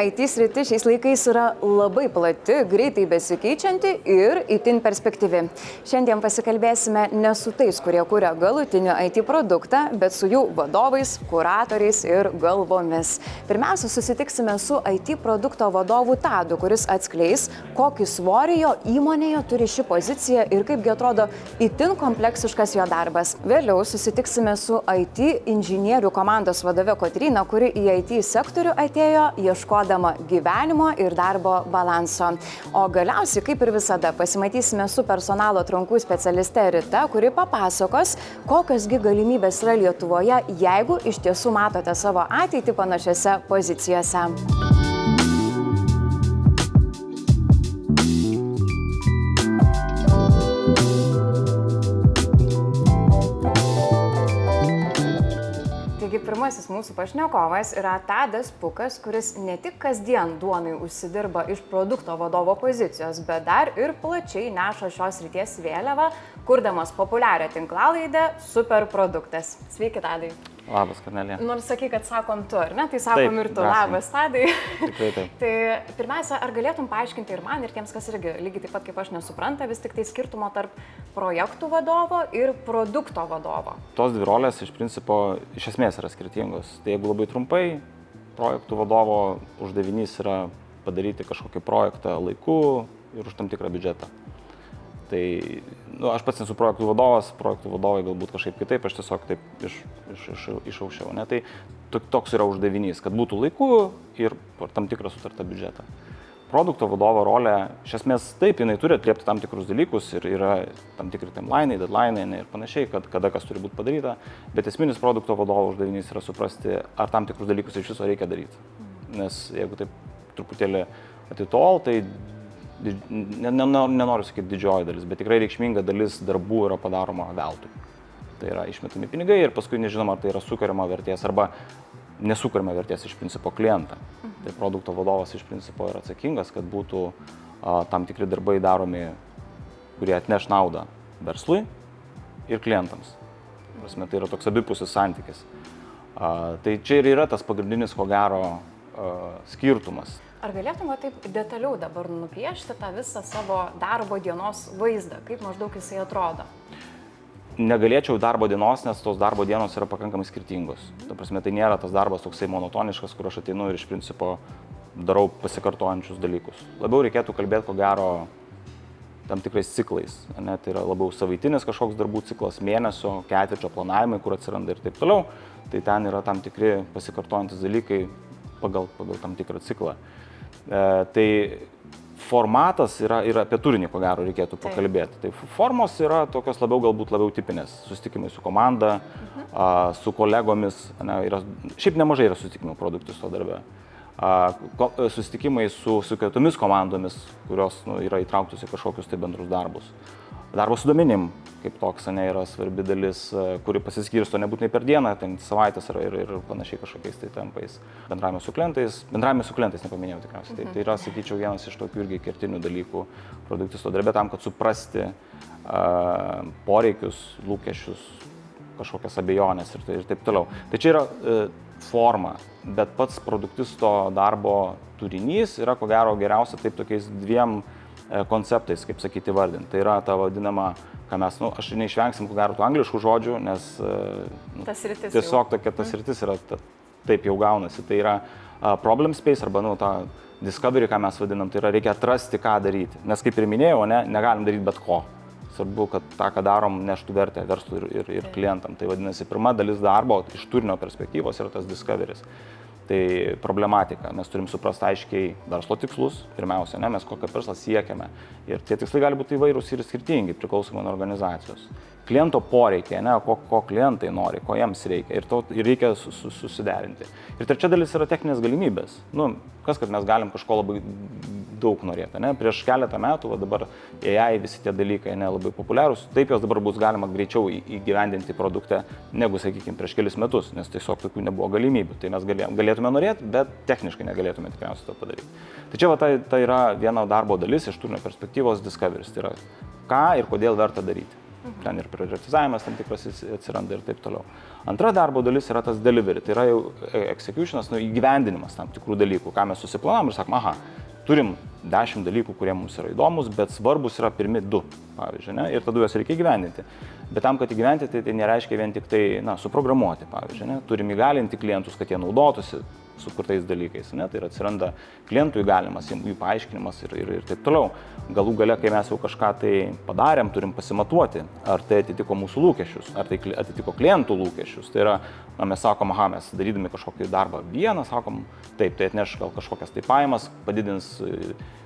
IT sritis šiais laikais yra labai plati, greitai besikeičianti ir itin perspektyvi. Šiandien pasikalbėsime ne su tais, kurie kuria galutinį IT produktą, bet su jų vadovais, kuratoriais ir galvomis. Pirmiausia, susitiksime su IT produkto vadovu Tadu, kuris atskleis, kokį svorį jo įmonėje turi ši pozicija ir kaipgi atrodo itin kompleksiškas jo darbas. Vėliau susitiksime su IT inžinierių komandos vadove Kotryna, kuri į IT sektorių atėjo ieškodama gyvenimo ir darbo balanso. O galiausiai, kaip ir visada, pasimatysime su personalo atrankų specialiste Rita, kuri papasakos, kokios gi galimybės yra Lietuvoje, jeigu iš tiesų matote savo ateitį panašiose pozicijose. Pirmasis mūsų pašnekovas yra Tadas Pukas, kuris ne tik kasdien duonai užsidirba iš produkto vadovo pozicijos, bet dar ir plačiai neša šios srities vėliavą, kurdamas populiarią tinklalaidę Superproduktas. Sveiki, Tadai. Labas, Kornelija. Nors sakai, kad sakom tu, ar ne? Tai sakom ir tu. Labas, Tadai. Tikrai taip. Tai pirmiausia, ar galėtum paaiškinti ir man, ir tiems, kas irgi lygiai taip pat kaip aš nesupranta, vis tik tai skirtumo tarp projektų vadovo ir produkto vadovo? Tos dvi rolės iš principo iš esmės yra skirtingos. Tai jeigu labai trumpai, projektų vadovo uždavinys yra padaryti kažkokį projektą laiku ir už tam tikrą biudžetą. Tai aš pats nesu projektų vadovas, projektų vadovai galbūt kažkaip kitaip, aš tiesiog taip išaukščiau. Tai toks yra uždavinys, kad būtų laiku ir tam tikrą sutartą biudžetą. Produkto vadovo rolė, iš esmės taip, jinai turi atliepti tam tikrus dalykus ir yra tam tikri timelinai, deadline'ai ir panašiai, kada kas turi būti padaryta, bet esminis produkto vadovo uždavinys yra suprasti, ar tam tikrus dalykus iš viso reikia daryti. Nes jeigu taip truputėlį atitol, tai nenoriu sakyti didžioji dalis, bet tikrai reikšminga dalis darbų yra padaroma veltui. Tai yra išmetami pinigai ir paskui nežinom, ar tai yra sukuriama vertės arba nesukuriama vertės iš principo klientą. Tai produkto vadovas iš principo yra atsakingas, kad būtų tam tikri darbai daromi, kurie atneš naudą verslui ir klientams. Prasme, tai yra toks abipusis santykis. Tai čia ir yra tas pagrindinis, ko gero, skirtumas. Ar galėtume taip detaliau dabar nupiešti tą visą savo darbo dienos vaizdą, kaip maždaug jisai atrodo? Negalėčiau darbo dienos, nes tos darbo dienos yra pakankamai skirtingos. Ta prasme, tai nėra tas darbas toksai monotoniškas, kur aš ateinu ir iš principo darau pasikartojančius dalykus. Labiau reikėtų kalbėti, ko gero, tam tikrais ciklais. Tai yra labiau savaitinis kažkoks darbų ciklas, mėnesio, ketvirčio planavimai, kur atsiranda ir taip toliau. Tai ten yra tam tikri pasikartojantis dalykai pagal tam tikrą ciklą. Tai formatas yra ir apie turinį, ko gero, reikėtų pakalbėti. Tai formos yra tokios galbūt labiau tipinės. Susitikimai su komanda, su kolegomis. Šiaip nemažai yra susitikimų produktisto darbe. Susitikimai su kitomis komandomis, kurios yra įtrauktos į kažkokius tai bendrus darbus. Darbas su duomenim, kaip toks, yra svarbi dalis, kuri pasiskirsto nebūtinai per dieną, ten savaitės ir panašiai kažkokiais tai tempais. Bendravimas su klientais nepaminėjau tikriausiai. Tai yra, sakyčiau, vienas iš tokių irgi kertinių dalykų produktisto darbe tam, kad suprasti poreikius, lūkesčius, kažkokias abejonės ir taip toliau. Tai čia yra forma, bet pats produktisto darbo turinys yra, ko gero, geriausia taip tokiais dviem konceptais, kaip sakyti, vardinti. Tai yra ta vadinama, ką mes, aš neišvengsim, ko gero, tų angliškų žodžių, nes tiesiog tokia tas sritis yra, taip jau gaunasi. Tai yra problem space arba ta discovery, ką mes vadinam, tai yra reikia atrasti, ką daryti. Nes kaip ir minėjau, negalim daryti bet ko. Svarbu, kad tą, ką darom, neštų vertę verslui ir klientam. Tai vadinasi, pirma dalis darbo iš turinio perspektyvos yra tas discovery's. Tai problematika. Mes turim suprasti aiškiai verslo tikslus, pirmiausia, mes kokio verslo siekiame. Ir tie tikslai gali būti įvairūs ir skirtingi, priklausomai nuo organizacijos. Kliento poreikiai, ko klientai nori, ko jiems reikia. Ir reikia susiderinti. Ir trečia dalis yra techninės galimybės. Kad mes galim kažko labai daug norėti. Prieš keletą metų, dabar AI visi tie dalykai labai populiarūs, taip jos dabar bus galima greičiau įgyvendinti produkte, negu, sakykime, prieš kelis metus, nes tiesiog tokių nebuvo galimybių. Tai mes galėtume norėti, bet techniškai negalėtume tikriausiai to padaryti. Tai čia tai yra viena darbo dalis iš turinio perspektyvos discovery's. Tai yra, ką ir kodėl verta daryti. ten ir prioritizavimas tam tikras atsiranda ir taip toliau. Antra darbo dalis yra tas delivery, tai yra jau executionas, įgyvendinimas tam tikrų dalykų, ką mes susiplanavom ir sakom, aha, turim 10 dalykų, kurie mums yra įdomus, bet svarbus yra pirmi 2, pavyzdžiui, ne? Ir tada juos reikia įgyvendinti. Bet tam, kad įgyvendinti, tai nereiškia vien tik tai, suprogramuoti, pavyzdžiui, ne? Turim įgalinti klientus, kad jie naudotųsi sukurtais dalykais, ne? Tai atsiranda klientų įgalimas, jų paaiškinimas ir taip toliau. Galų gale, kai mes jau kažką tai padarėm, turim pasimatuoti, ar tai atitiko mūsų lūkesčius, ar tai atitiko klientų lūkesčius. Tai yra, mes sakom, aha, mes darydami kažkokį darbą vieną, sakom, taip, tai atneš gal kažkokias tai pajamas, padidins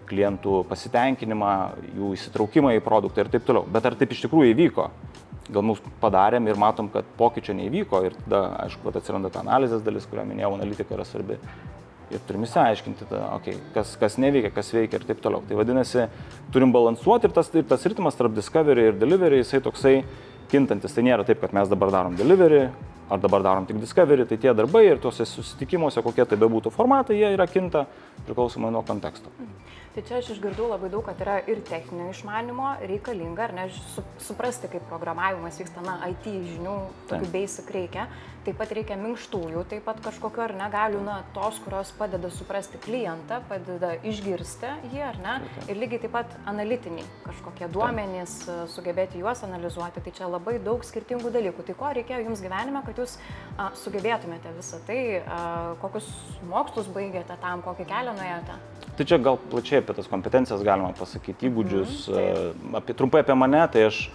klientų pasitenkinimą, jų įsitraukimą į produktą ir taip toliau. Bet ar taip iš tikrųjų įvyko? Gal mums padarėm ir matom, kad pokyčio neįvyko ir tada, aišku, atsiranda ta analizės dalis, kurią minėjau, analitika yra svarbi. Ir turim įsiaiškinti, kas neveikia, kas veikia ir taip toliau. Tai vadinasi, turim balansuoti ir tas ritmas tarp discovery ir delivery, jisai toksai kintantis. Tai nėra taip, kad mes dabar darom delivery, ar dabar darom tik discovery, tai tie darbai ir tuose susitikimuose, kokie tai bebūtų formatai, jie yra kinta priklausomai nuo konteksto. Tai čia aš išgirdau labai daug, kad yra ir techninio išmanimo reikalinga, ar ne, suprasti, kaip programavimas vyksta, IT žinių, tokių basic reikia. Taip pat reikia minkštųjų, taip pat kažkokio, ar ne, galių, tos, kurios padeda suprasti klientą, padeda išgirsti jį, ar ne, ir lygiai taip pat analitiniai kažkokie duomenys, sugebėti juos analizuoti. Tai čia labai daug skirtingų dalykų. Tai ko reikėjo jums gyvenime, kad jūs sugebėtumėte visą tai, kokius mokslus baigėte tam, kokį kelią nuėjote? Tai čia gal plačiai apie tas kompetencijas galima pasakyti, įgūdžius. Trumpai apie mane, tai aš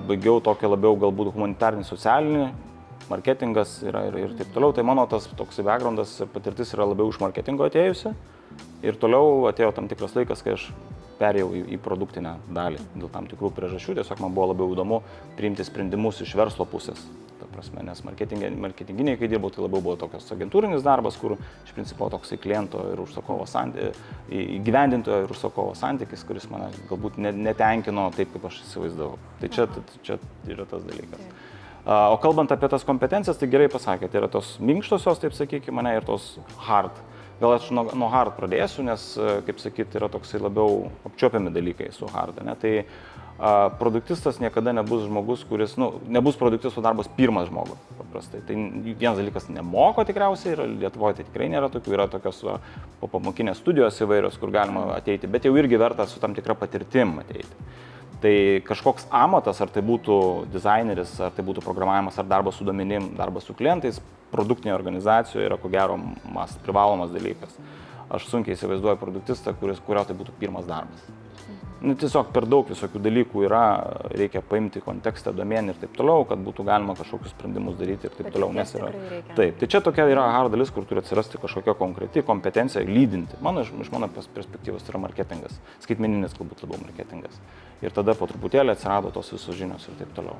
baigiau tokį labiau galbūt humanitarinį, socialinį, marketingas yra ir taip toliau. Tai mano tas toksai backgroundas ir patirtis yra labiau iš marketingo atėjusi. Ir toliau atėjo tam tikras laikas, kai aš perėjau į produktinę dalį dėl tam tikrų priežasčių. Tiesiog man buvo labiau įdomu priimti sprendimus iš verslo pusės. Ta prasme, nes marketinginiai, kai dirbau, tai labiau buvo tokios agentūrinis darbas, kur iš principo toksai kliento ir užsakovo įgyvendintojo ir užsakovo santykis, kuris mane galbūt netenkino taip, kaip aš įsivaizdavau. Tai čia yra tas dalykas. O kalbant apie tas kompetencijas, tai gerai pasakė, tai yra tos minkštosios, taip sakykime, ir tos hard. Gal aš nuo hard pradėsiu, nes, kaip sakyti, yra toksai labiau apčiuopiami dalykai su hard. Ne? Tai produktistas niekada nebus žmogus, kuris, nebus produktisto darbas pirmas žmogus, paprastai. Tai vienas dalykas nemoko tikriausiai ir Lietuvoje tai tikrai nėra tokių, yra tokios popamokinės studijos įvairios, kur galima ateiti, bet jau irgi verta su tam tikra patirtim ateiti. Tai kažkoks amatas, ar tai būtų dizaineris, ar tai būtų programavimas, ar darbas su duomenim, darbas su klientais, produktinėje organizacijoje yra ko gero privalomas dalykas. Aš sunkiai įsivaizduoju produktistą, kurio tai būtų pirmas darbas. Tiesiog per daug visokių dalykų yra, reikia paimti kontekstą, domenį ir taip toliau, kad būtų galima kažkokius sprendimus daryti ir taip toliau. Nes yra. Taip, tai čia tokia yra hard dalis, kur turi atsirasti kažkokia konkreti kompetencija lydinti. Iš mano perspektyvos tai yra marketingas, skaitmeninis galbūt labiau marketingas. Ir tada po truputėlį atsirado tos visos žinios ir taip toliau.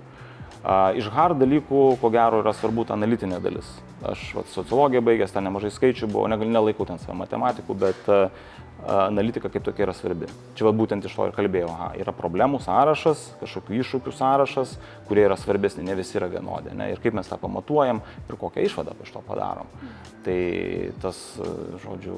Iš hard dalykų, ko gero, yra svarbu ta analitinė dalis. Aš sociologiją baigęs, ten nemažai skaičių buvo, nelaikau ten savo matematikų, bet analitika kaip tokia yra svarbi. Čia būtent iš to ir kalbėjau. Yra problemų sąrašas, kažkokių iššūkių sąrašas, kurie yra svarbesni, ne visi yra vienodi. Ne? Ir kaip mes tą pamatuojam ir kokią išvadą iš to padarom. Tai tas, žodžiu,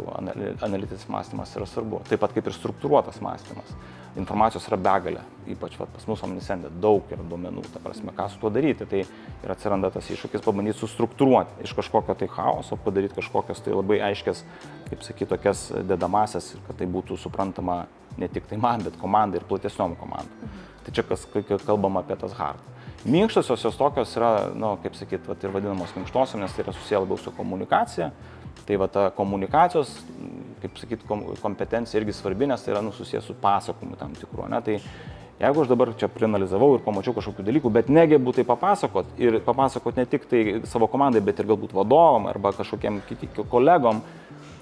analitinis mąstymas yra svarbu. Taip pat kaip ir struktūruotas mąstymas. Informacijos yra begalė, ypač pas mus Omnisende daug yra duomenų, ta prasme, ką su tuo daryti. Tai ir atsiranda tas iššūkis pabandyti sustruktūruoti iš kažkokio tai chaoso, padaryti kažkokias tai labai aiškias, kaip sakyti, tokias dedamasias, kad tai būtų suprantama ne tik tai man, bet komandai ir platesniom komandom. Tai čia kai kalbam apie tas hard. Minkštosios jos tokios yra, kaip sakyti, ir vadinamos minkštosios, nes tai yra susiję labiau su komunikacija. Tai ta komunikacijos, kaip sakyti, kompetencija irgi svarbi, nes tai yra susijęs su pasakojimu tam tikru. Ne? Tai jeigu aš dabar čia prianalizavau ir pamačiau kažkokių dalykų, bet negebu tai papasakot ir papasakot ne tik tai savo komandai, bet ir galbūt vadovam arba kažkokiem kolegom,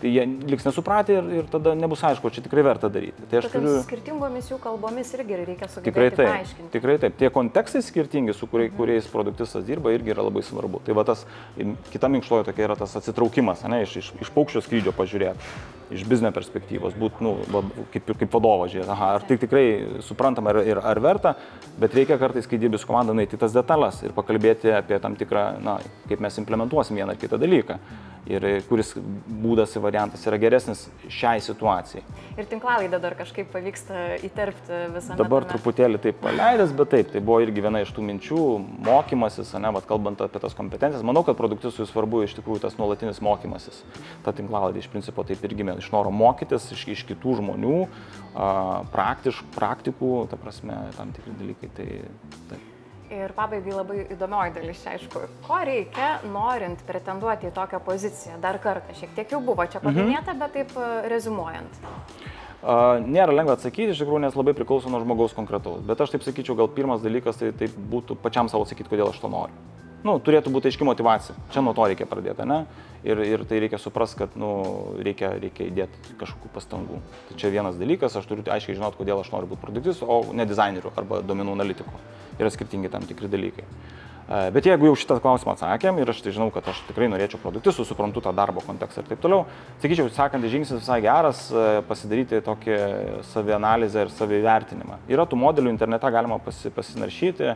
tai jie liks nesupratę ir tada nebus aišku, čia tikrai verta daryti. Tai skirtingomis jų kalbomis irgi reikia sugebėti paaiškinti. Tikrai taip. Tie kontekstai skirtingi, su kuriais produktistas dirba, irgi yra labai svarbu. Tai va tas, kita minkštoji tokia yra tas atsitraukimas, ne, iš paukščio skrydžio pažiūrėti, iš biznio perspektyvos, būti, kaip vadovo žiūrėti, ar tai tikrai suprantama ar verta, bet reikia kartais, kai dirbi su komanda, nueiti tas detalės ir pakalbėti apie tam tikrą, kaip mes implementuosim vieną ar kitą dalyką. ir kuris būdas ir variantas yra geresnis šiai situacijai. Ir tinklalaidą dar kažkaip pavyksta įterpti visame. Dabar truputėlį taip paleidęs, bet taip, tai buvo irgi viena iš tų minčių, mokymasis, vat, kalbant apie tas kompetencijas. Manau, kad produktisui svarbu iš tikrųjų tas nuolatinis mokymasis. Ta tinklalaidė iš principo taip ir gimė, iš noro mokytis, iš kitų žmonių, praktikų, ta prasme, tam tikri dalykai. Tai. Ir pabaigai labai įdomioji dalis, aišku, ko reikia, norint pretenduoti į tokią poziciją. Dar kartą, šiek tiek jau buvo čia paminėta, bet taip reziumuojant. Nėra lengva atsakyti, iš tikrųjų, nes labai priklauso nuo žmogaus konkretaus. Bet aš taip sakyčiau, gal pirmas dalykas tai būtų pačiam savo sakyti, kodėl aš to noriu. Turėtų būti aiški motyvacija. Čia nuo to reikia pradėti, ne? Ir tai reikia suprasti, kad reikia įdėti kažkokių pastangų. Tai čia vienas dalykas, aš turiu aiškiai žinoti, kodėl aš noriu būti produktistas, o ne dizaineriu arba duomenų analitiku. Yra skirtingi tam tikri dalykai. Bet jeigu jau šitą klausimą atsakėm ir aš tai žinau, kad aš tikrai norėčiau produktistų, suprantu tą darbo kontekstą ir taip toliau, sakyčiau, sekantis žingsnis visai geras pasidaryti tokį savianalizę ir savivertinimą. Yra tų modelių internete, galima pasinaršyti,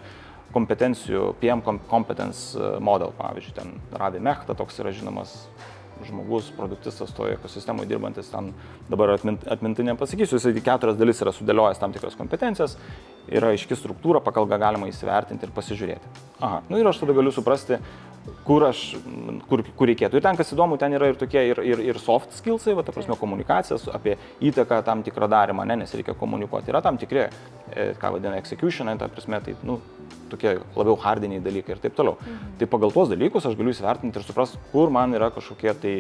kompetencijų, PM Competence Model, pavyzdžiui, ten Ravi Mehta toks yra žinomas žmogus, produktistas toje ekosistemoje dirbantis, ten dabar atminti nepasakysiu, jisai 4 dalis yra sudėliojęs tam tikras kompetencijas, yra aiški struktūra, pagal ką galima įsivertinti ir pasižiūrėti. Aha, ir aš tada galiu suprasti, kur reikėtų. Ir ten, kas įdomu, ten yra ir tokie ir soft skillsai, ta prasme, komunikacijos, apie įtaką tam tikrą darymą, nes reikia komunikuoti. Yra tam tikri, ką vadina execution, ta prasme, tai, tokie labiau hardiniai dalykai ir taip toliau. Tai pagal tuos dalykus aš galiu įsivertinti ir suprasti, kur man yra kažkokie tai,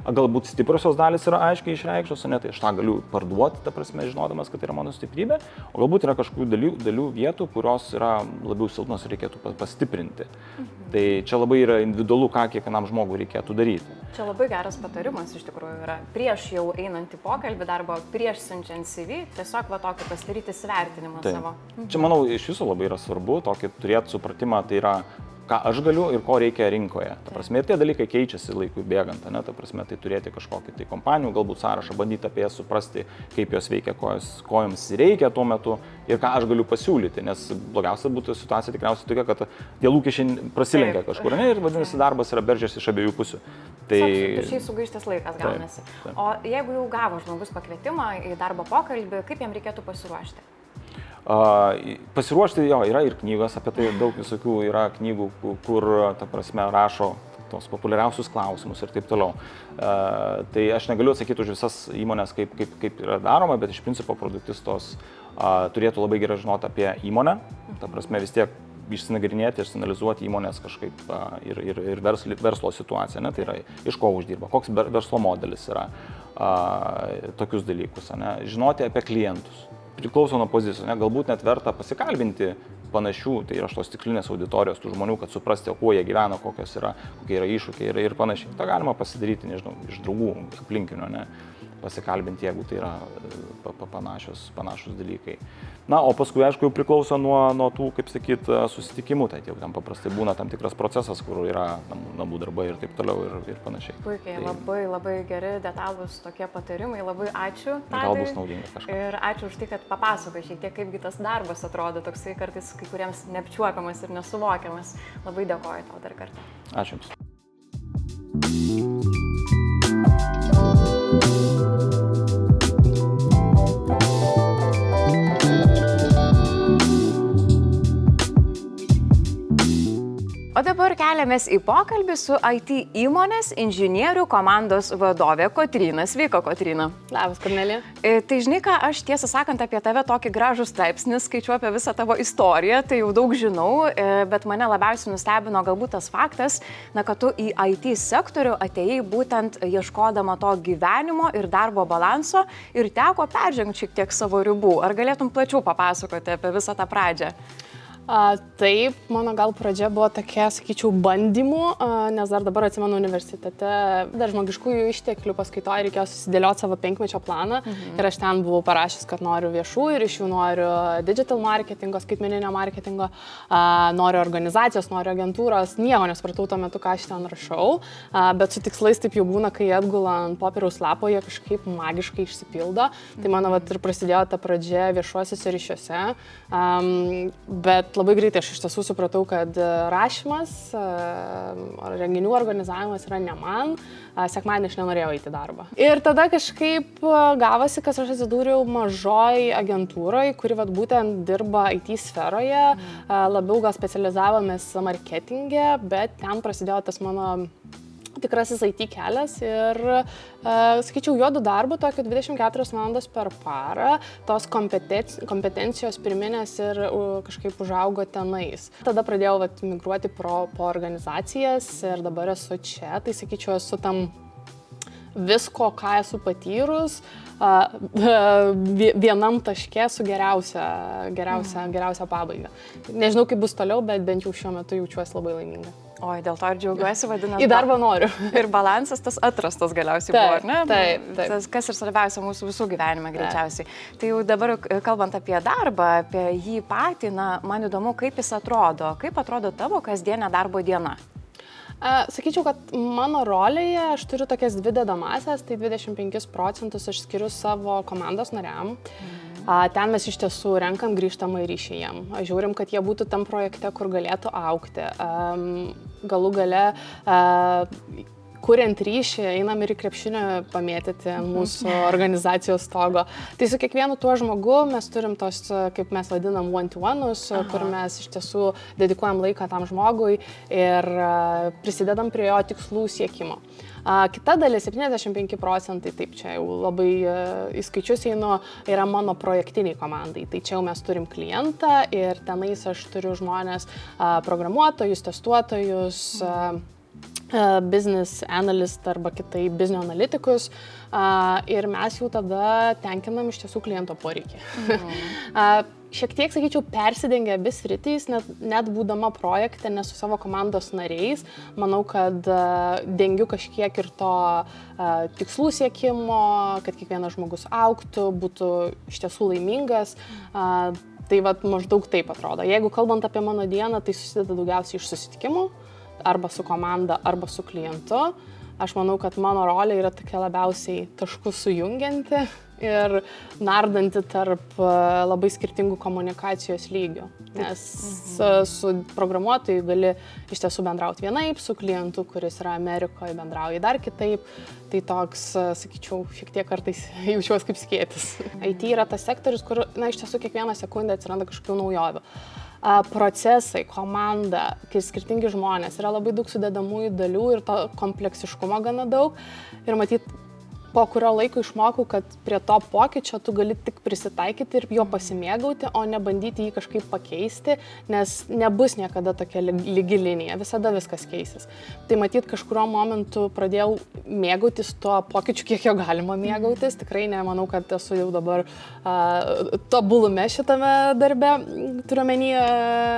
galbūt stipriosios dalys yra aiškiai išreikštos, tai aš tą galiu parduoti, ta prasme, žinodamas, kad tai yra mano stiprybė, o galbūt yra kažkokių dalių vietų, kurios yra labiau silpnos ir reikėtų pastiprinti. Tai čia labai yra individualu, ką kiekvienam žmogui reikėtų daryti. Čia labai geras patarimas iš tikrųjų yra. Prieš jau einant į pokalbį darbą, prieš siunčiant CV, tiesiog tokį pasidaryti svertinimą savo. Čia, manau, iš viso labai yra svarbu, tokį turėti supratimą, tai yra ką aš galiu ir ko reikia rinkoje. Ta prasme, ir tie dalykai keičiasi laikui bėgant, ta prasme, tai turėti kažkokį tai kompanijų, galbūt sąrašą, bandyti apie jas suprasti, kaip jos veikia, ko joms reikia tuo metu ir ką aš galiu pasiūlyti, nes blogiausia būtų situacija tikriausiai tokia, kad tie lūkesčiai prasilenkia kažkur, ir vadinasi, darbas yra beržės iš abiejų pusių. Tai šiai sugaištas laikas gaunasi. O jeigu jau gavo žmogus pakvietimą į darbo pokalbį, kaip jam reikėtų pasiruošti? Pasiruošti, yra ir knygos, apie tai daug visokių yra knygų, kur, ta prasme, rašo tos populiariausius klausimus ir taip toliau. Tai aš negaliu atsakyti už visas įmonės, kaip yra daroma, bet iš principo produktistos turėtų labai gerai žinoti apie įmonę, ta prasme vis tiek išsinagrinėti ir sinalizuoti įmonės kažkaip ir verslo situaciją, tai yra iš ko uždirba, koks verslo modelis yra, tokius dalykus, žinoti apie klientus. Priklauso nuo pozicijos, galbūt net verta pasikalbinti panašių, tai yra tos tikslinės auditorijos tų žmonių, kad suprasti, kuo jie gyvena, kokie yra iššūkiai ir panašiai. Ta galima pasidaryti, nežinau, iš draugų, aplinkinių, pasikalbinti, jeigu tai yra panašus dalykai. O paskui, aišku, jau priklauso nuo tų, kaip sakyt, susitikimų, tai jau ten paprastai būna tam tikras procesas, kur yra namų darbai ir taip toliau ir panašiai. Puikiai, labai geri, detalūs tokie patarimai, labai ačiū. Gal bus naudinga kažkas. Ir ačiū už tai, kad papasakoji šiek tiek, kaipgi tas darbas atrodo, toksai kartais kai kuriems neapčiuopiamas ir nesuvokiamas. Labai dėkoju tau dar kartą. Ačiū Jums. O dabar keliamės į pokalbį su IT įmonės inžinierių komandos vadovė Kotryna. Sveika, Kotryna. Labas, Kornelija. Tai žinai ką, aš tiesą sakant apie tave tokį gražų straipsnį skaičiu apie visą tavo istoriją, tai jau daug žinau, bet mane labiausiai nustebino galbūt tas faktas, kad tu į IT sektorių atėjai būtent ieškodama to gyvenimo ir darbo balanso ir teko peržengti šiek tiek savo ribų. Ar galėtum plačiau papasakoti apie visą tą pradžią? Taip, mano gal pradžia buvo tokia, sakyčiau, bandymų, nes dar dabar atsimenu universitete, dar žmogiškųjų išteklių paskaitoje reikėjo susidėlioti savo 5-mečio planą ir aš ten buvau parašęs, kad noriu viešųjų ryšių, noriu digital marketingo, skaitmeninio marketingo, noriu organizacijos, noriu agentūros, nieko nesupratau tuo metu, ką aš ten rašau, bet su tikslais taip jau būna, kai atgula ant popieriaus lapo, jie kažkaip magiškai išsipildo, tai mano ir prasidėjo ta pradžia viešuosiuose ryšiuose, bet labai greitai aš iš tiesų supratau, kad rašymas, renginių organizavimas yra ne man, sekmadienį aš nenorėjau eiti į darbą. Ir tada kažkaip gavosi, kad aš atsidūriau mažoj agentūroje, kuri vat, būtent dirba IT sferoje, labiau gal specializavomės marketinge, bet ten prasidėjo tas mano tikrasis IT kelias ir, sakyčiau, juodu darbu, tokio 24 valandas per parą, tos kompetencijos pirminės ir kažkaip užaugo tenais. Tada pradėjau migruoti po organizacijas ir dabar esu čia, tai sakyčiau, esu tam visko, ką esu patyrus, vienam taške su geriausia pabaiga. Nežinau, kaip bus toliau, bet bent jau šiuo metu jaučiuosi labai laiminga. Oi, dėl to ir džiaugiuosi, vadinasi. Į darbą noriu. Ir balansas tas atrastas galiausiai buvo, ar ne? Taip. Tas, kas ir svarbiausia mūsų visų gyvenime greičiausiai. Tai jau dabar, kalbant apie darbą, apie jį patį, man įdomu, kaip jis atrodo. Kaip atrodo tavo kasdienė darbo diena? Sakyčiau, kad mano rolėje aš turiu tokias dvi dedamasias, tai 25% aš skiriu savo komandos nariam. Ten mes iš tiesų renkam grįžtamą ryšį jiem. Žiūrim, kad jie būtų tam projekte, kur galėtų augti. Galų gale, kuriant ryšį, einam ir į krepšinį pamėtyti mūsų organizacijos stogo. Tai su kiekvienu tuo žmogu mes turim tos, kaip mes vadinam, one-to-one'us, kur mes iš tiesų dedikuojam laiką tam žmogui ir prisidedam prie jo tikslų siekimo. Kita dalis, 75%, taip čia jau labai į skaičius einu, yra mano projektiniai komandai. Tai čia jau mes turim klientą ir tenais aš turiu žmonės, programuotojus, testuotojus, business analyst arba kitai business analitikus ir mes jau tada tenkinam iš tiesų kliento poreikį. Šiek tiek, sakyčiau, persidengia abi sritys, net būdama projekte, ne su savo komandos nariais. Manau, kad dengiu kažkiek ir to tikslų siekimo, kad kiekvienas žmogus augtų, būtų iš tiesų laimingas. Tai maždaug taip atrodo. Jeigu kalbant apie mano dieną, tai susideda daugiausiai iš susitikimų, arba su komanda, arba su klientu. Aš manau, kad mano rolė yra tokia labiausiai taškus sujungianti ir nardanti tarp labai skirtingų komunikacijos lygių. Nes su programuotoju gali iš tiesų bendrauti vienaip, su klientu, kuris yra Amerikoje, bendrauji dar kitaip. Tai toks, sakyčiau, šiek tiek kartais jaučiuosi kaip skėtis. IT yra tas sektorius, kur, iš tiesų kiekvieną sekundę atsiranda kažkokių naujovių. Procesai, komanda, kai skirtingi žmonės, yra labai daug sudedamųjų dalių ir to kompleksiškumo gana daug. Ir matyt, po kurio laiko išmokau, kad prie to pokyčio tu gali tik prisitaikyti ir jo pasimėgauti, o ne bandyti jį kažkaip pakeisti, nes nebus niekada tokia lygi linija, visada viskas keisis. Tai matyt, kažkurio momentu pradėjau mėgautis tuo pokyčiu, kiek jo galima mėgautis. Tikrai nemanau, kad esu jau dabar tobulume šitame darbe, turiu omeny.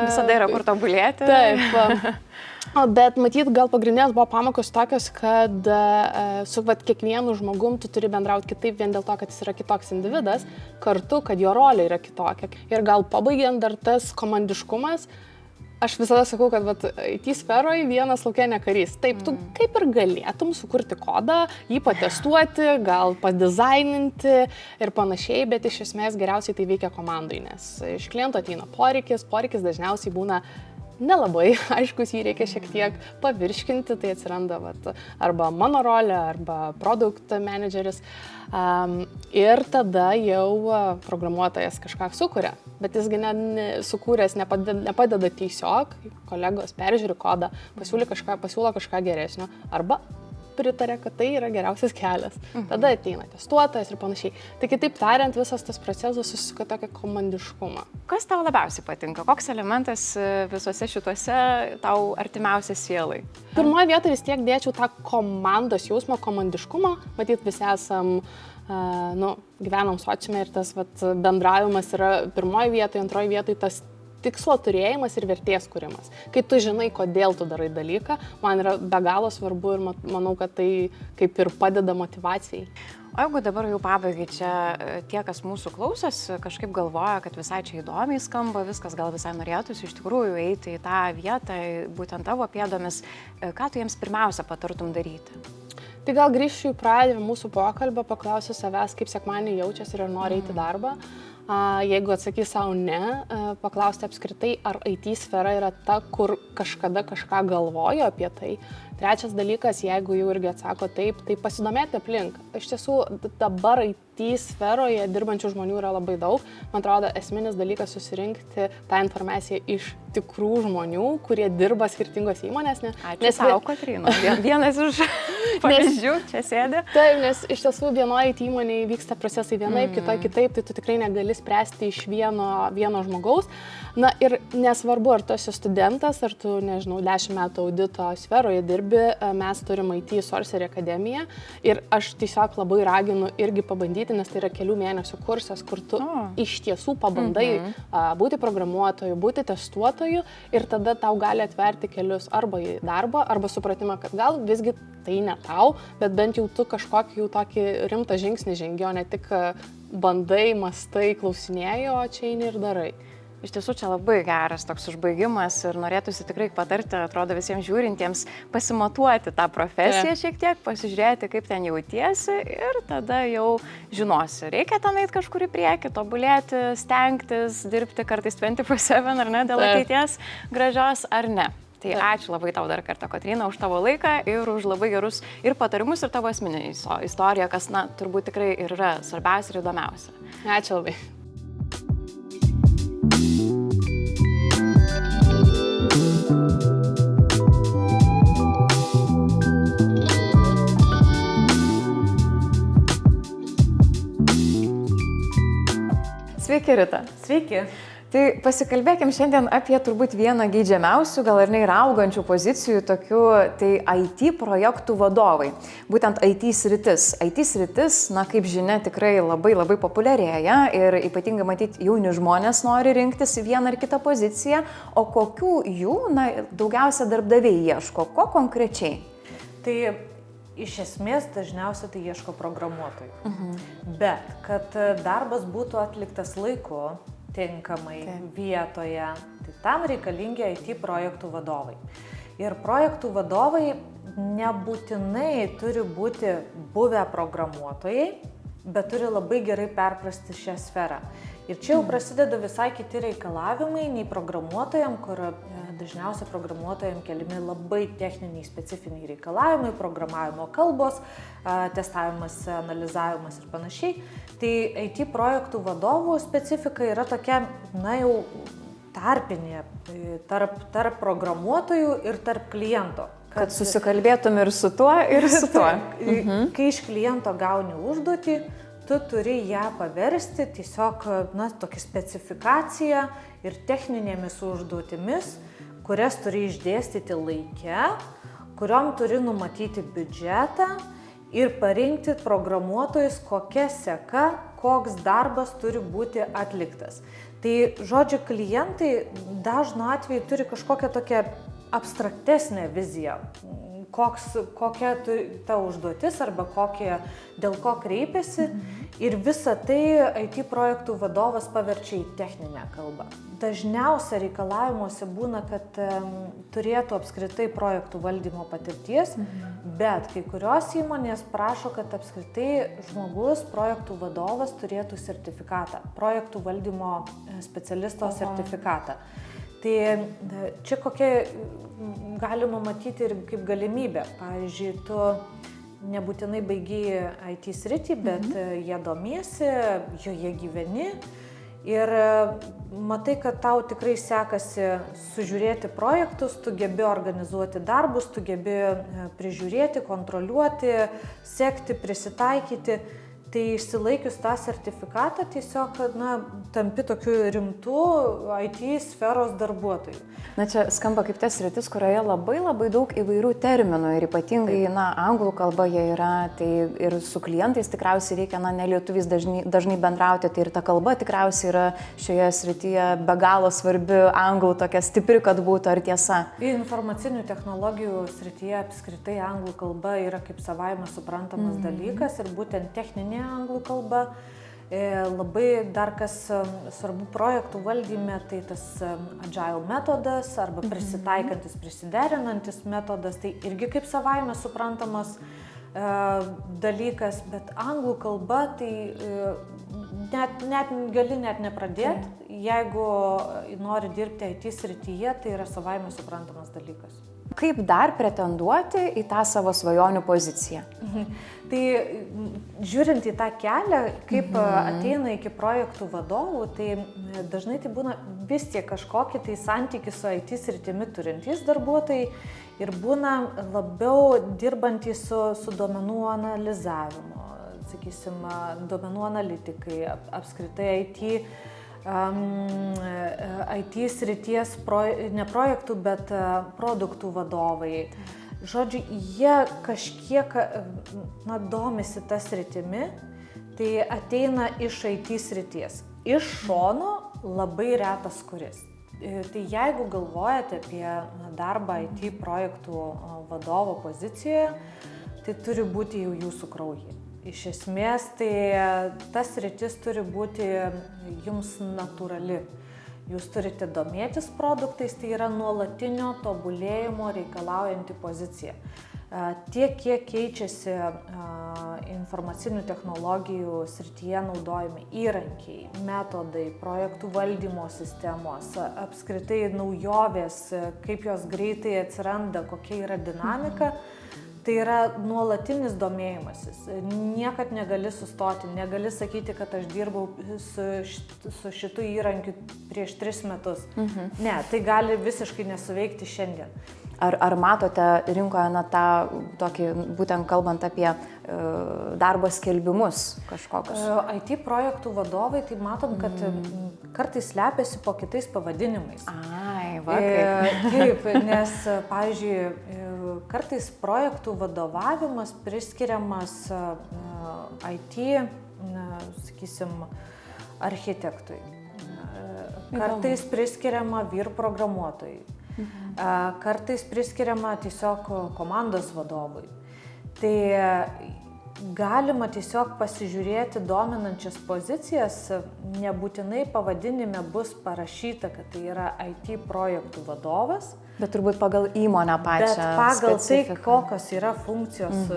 Visada yra kur tobulėti. Taip. Bet matyt, gal pagrindinės buvo pamokos tokios, kad su kiekvienu žmogum tu turi bendrauti kitaip vien dėl to, kad jis yra kitoks individas, kartu, kad jo rolė yra kitokia. Ir gal pabaigiant dar tas komandiškumas, aš visada sakau, kad IT sferoje vienas lauke ne karys. Taip, tu kaip ir galėtum sukurti kodą, jį patestuoti, gal padizaininti ir panašiai, bet iš esmės geriausiai tai veikia komandai, nes iš kliento ateina poreikis dažniausiai būna nelabai, aiškus, jį reikia šiek tiek pavirškinti, tai atsiranda arba mano rolė, arba product manageris. Ir tada jau programuotojas kažką sukuria, bet jisgi sukūręs nepadeda tiesiog, kolegos peržiūri kodą, pasiūlo kažką geresnio, arba pritarė, kad tai yra geriausias kelias. Tada ateina testuotojas ir panašiai. Tai kitaip tariant, visas tas procesas susisuka tokia komandiškumą. Kas tau labiausiai patinka? Koks elementas visuose šituose tau artimiausias sielai? Pirmoje vietoje vis tiek dėčiau tą komandos jausmą, komandiškumą. Matyt, visi esam, gyvenam sociume ir tas bendravimas yra pirmoje vietoje, antroje vietoje tas tikslo turėjimas ir vertės kūrimas. Kai tu žinai, kodėl tu darai dalyką, man yra be galo svarbu ir manau, kad tai kaip ir padeda motyvacijai. O jeigu dabar jau pabaigai čia tie, kas mūsų klausos, kažkaip galvoja, kad visai čia įdomiai skamba, viskas gal visai norėtųsi iš tikrųjų eiti į tą vietą, būtent tavo pėdomis, ką tu jiems pirmiausia patartum daryti? Tai gal grįžčiau į pradžią mūsų pokalbio, paklausiu savęs, kaip sekmadienį jaučiasi ir ar nori eiti į darbą. Jeigu atsakys savo ne, paklausti apskritai, ar IT sfera yra ta, kur kažkada kažką galvojo apie tai. Trečias dalykas, jeigu jau irgi atsako taip, tai pasidomėti aplink. Iš tiesų, dabar IT sferoje dirbančių žmonių yra labai daug. Man atrodo, esminis dalykas susirinkti tą informaciją iš tikrų žmonių, kurie dirba skirtingos įmonės. Ačiū tau, Kotryna. Vienas iš pavyzdžių čia sėdi. Taip, nes iš tiesų vienoje IT įmonėje vyksta procesai vienaip, kitoje kitaip, tai tu tikrai negali spręsti iš vieno žmogaus. Na ir nesvarbu, ar tu esi studentas, ar tu, 10 metų audito sferoje dirbi, mes turim IT Sorcery akademiją ir aš tiesiog labai raginu irgi pabandyti, nes tai yra kelių mėnesių kursas, kur tu iš tiesų pabandai būti programuotoju, būti testuotoju ir tada tau gali atverti kelius arba į darbą, arba supratimą, kad gal visgi tai ne tau, bet bent jau tu kažkokį jau tokį rimtą žingsnį žengi, o ne tik bandai, mastai, klausinėjai, o čia eini ir darai. Iš tiesų, čia labai geras toks užbaigimas ir norėtųsi tikrai patarti, atrodo, visiems žiūrintiems pasimatuoti tą profesiją šiek tiek, pasižiūrėti, kaip ten jautiesi ir tada jau žinosi, reikia ten eiti kažkur į priekį, tobulėti, stengtis, dirbti kartais 24/7 ar ne, dėl ateities gražios ar ne. Tai ačiū labai tau dar kartą, Kotryna, už tavo laiką ir už labai gerus ir patarimus ir tavo asmeninę istoriją, kas, turbūt tikrai ir yra svarbiausia ir įdomiausia. Ačiū labai. Sveiki, Rita. Sveiki. Tai pasikalbėkim šiandien apie turbūt vieną geidžiamiausių, gal ir ne ir augančių pozicijų tokių, tai IT projektų vadovai. Būtent IT sritis. IT sritis, kaip žinia, tikrai labai populiarėja ir ypatingai matyti jauni žmonės nori rinktis vieną ar kitą poziciją, o kokių jų, daugiausia darbdaviai ieško, ko konkrečiai? Tai iš esmės dažniausiai tai ieško programuotojų. Bet kad darbas būtų atliktas laiku, tinkamai, vietoje, tai tam reikalingi IT projektų vadovai. Ir projektų vadovai nebūtinai turi būti buvę programuotojai, bet turi labai gerai perprasti šią sferą. Ir čia jau prasideda visai kiti reikalavimai nei programuotojam, kur dažniausiai programuotojam keliami labai techniniai, specifiniai reikalavimai, programavimo kalbos, testavimas, analizavimas ir panašiai. Tai IT projektų vadovų specifika yra tokia, jau tarpinė tarp programuotojų ir tarp kliento. Kad susikalbėtum ir su tuo, ir su tuo. Kai iš kliento gauni užduotį, tu turi ją paversti tiesiog, tokia specifikacija ir techninėmis užduotimis, kurias turi išdėstyti laike, kuriom turi numatyti biudžetą ir parinkti programuotojus, kokia seka, koks darbas turi būti atliktas. Tai, žodžiu, klientai dažnu atveju turi kažkokią tokią abstraktesnę viziją, kokia ta užduotis arba dėl ko kreipiasi ir visą tai IT projektų vadovas paverčia į techninę kalbą. Dažniausia reikalavimuose būna, kad turėtų apskritai projektų valdymo patirties, bet kai kurios įmonės prašo, kad apskritai žmogus, projektų vadovas turėtų sertifikatą, projektų valdymo specialisto sertifikatą. Tai čia kokia galima matyti ir kaip galimybė. Pavyzdžiui, tu nebūtinai baigi IT sritį, bet jie domiesi, joje gyveni ir matai, kad tau tikrai sekasi sužiūrėti projektus, tu gebi organizuoti darbus, tu gebi prižiūrėti, kontroliuoti, sekti, prisitaikyti. Tai išsilaikius tą sertifikatą tiesiog, tampi tokiu rimtu IT sferos darbuotoju. Čia skamba kaip tas sritis, kurioje labai daug įvairių terminų ir ypatingai, anglų kalba jie yra, tai ir su klientais tikriausiai reikia, ne lietuviais dažnai bendrauti, tai ir ta kalba tikriausiai yra šioje srityje be galo svarbi, anglų tokia stipri, kad būtų, ar tiesa? Informacinių technologijų srityje apskritai anglų kalba yra kaip savaime suprantamas dalykas ir būtent techninė anglų kalba. Labai dar kas svarbu projektų valdyme, tai tas agile metodas arba prisitaikantis, prisiderinantis metodas, tai irgi kaip savaime suprantamas dalykas, bet anglų kalba tai net gali net nepradėti, jeigu nori dirbti IT srityje, tai yra savaime suprantamas dalykas. Kaip dar pretenduoti į tą savo svajonių poziciją? Tai žiūrint į tą kelią, kaip ateina iki projektų vadovų, tai dažnai tai būna vis tiek kažkokį tai santykį su IT sritimi turintys darbuotojai ir būna labiau dirbantys su duomenų analizavimu, sakysim, duomenų analitikai, apskritai IT srities, ne projektų, bet produktų vadovai. Žodžiu, jie kažkiek domisi tą sritimi, tai ateina iš IT srities. Iš šono labai retas kuris. Tai jeigu galvojate apie darbą IT projektų vadovo pozicijoje, tai turi būti jau jūsų kraujyje. Iš esmės, tai tas sritis turi būti jums natūrali. Jūs turite domėtis produktais, tai yra nuolatinio tobulėjimo reikalaujanti pozicija. Tiek, kiek keičiasi informacinių technologijų srityje naudojami įrankiai, metodai, projektų valdymo sistemos, apskritai naujovės, kaip jos greitai atsiranda, kokia yra dinamika. Tai yra nuolatinis domėjimasis. Niekad negali sustoti, negali sakyti, kad aš dirbau su šitu įrankiu prieš 3 metus. Ne, tai gali visiškai nesuveikti šiandien. Ar matote rinkoje tą tokį, būtent kalbant apie darbo skelbimus kažkokius? IT projektų vadovai, tai matom, kad kartais slepiasi po kitais pavadinimais. Ai, va kaip. Taip, nes, pavyzdžiui, kartais projektų vadovavimas priskiriamas IT, sakysim, architektui. Kartais priskiriama vyr programuotojai. Kartais priskiriama tiesiog komandos vadovui. Tai galima tiesiog pasižiūrėti dominančias pozicijas, nebūtinai pavadinime bus parašyta, kad tai yra IT projektų vadovas. Bet turbūt pagal įmonę pačią. Bet pagal specifiką. tai, kokios yra funkcijos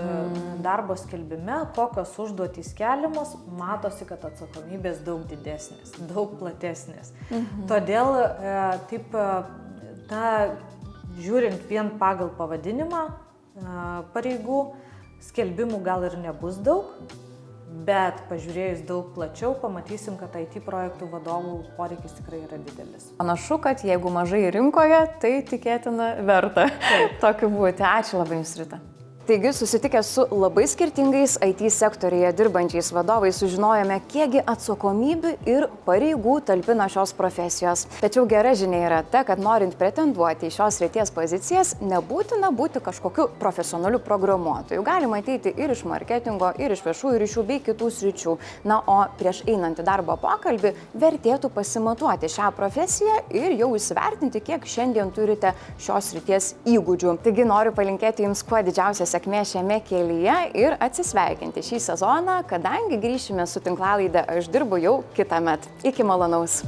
darbo skelbime, kokios užduotys keliamos, matosi, kad atsakomybės daug didesnės, daug platesnės. Todėl taip, žiūrint vien pagal pavadinimą pareigų, skelbimų gal ir nebus daug, bet pažiūrėjus daug plačiau, pamatysim, kad IT projektų vadovų poreikis tikrai yra didelis. Panašu, kad jeigu mažai rinkoje, tai tikėtina verta tokiu būti. Ačiū labai Jums, Rita. Taigi, susitikę su labai skirtingais IT sektorijoje dirbančiais vadovais, sužinojome, kiekgi atsakomybių ir pareigų talpina šios profesijos. Tačiau gera žinia yra ta, kad norint pretenduoti į šios srities pozicijas, nebūtina būti kažkokiu profesionaliu programuotoju. Galima ateiti ir iš marketingo, ir iš viešųjų ryšių bei kitų sričių. Na, o prieš einant į darbo pokalbį, vertėtų pasimatuoti šią profesiją ir jau įsivertinti, kiek šiandien turite šios srities įgūdžių. Taigi, noriu palinkėti Jums kuo didžiausią sėkmė šiame kelyje ir atsisveikinti šį sezoną, kadangi grįšime su tinklalaide Aš dirbu jau kitąmet. Iki malonaus.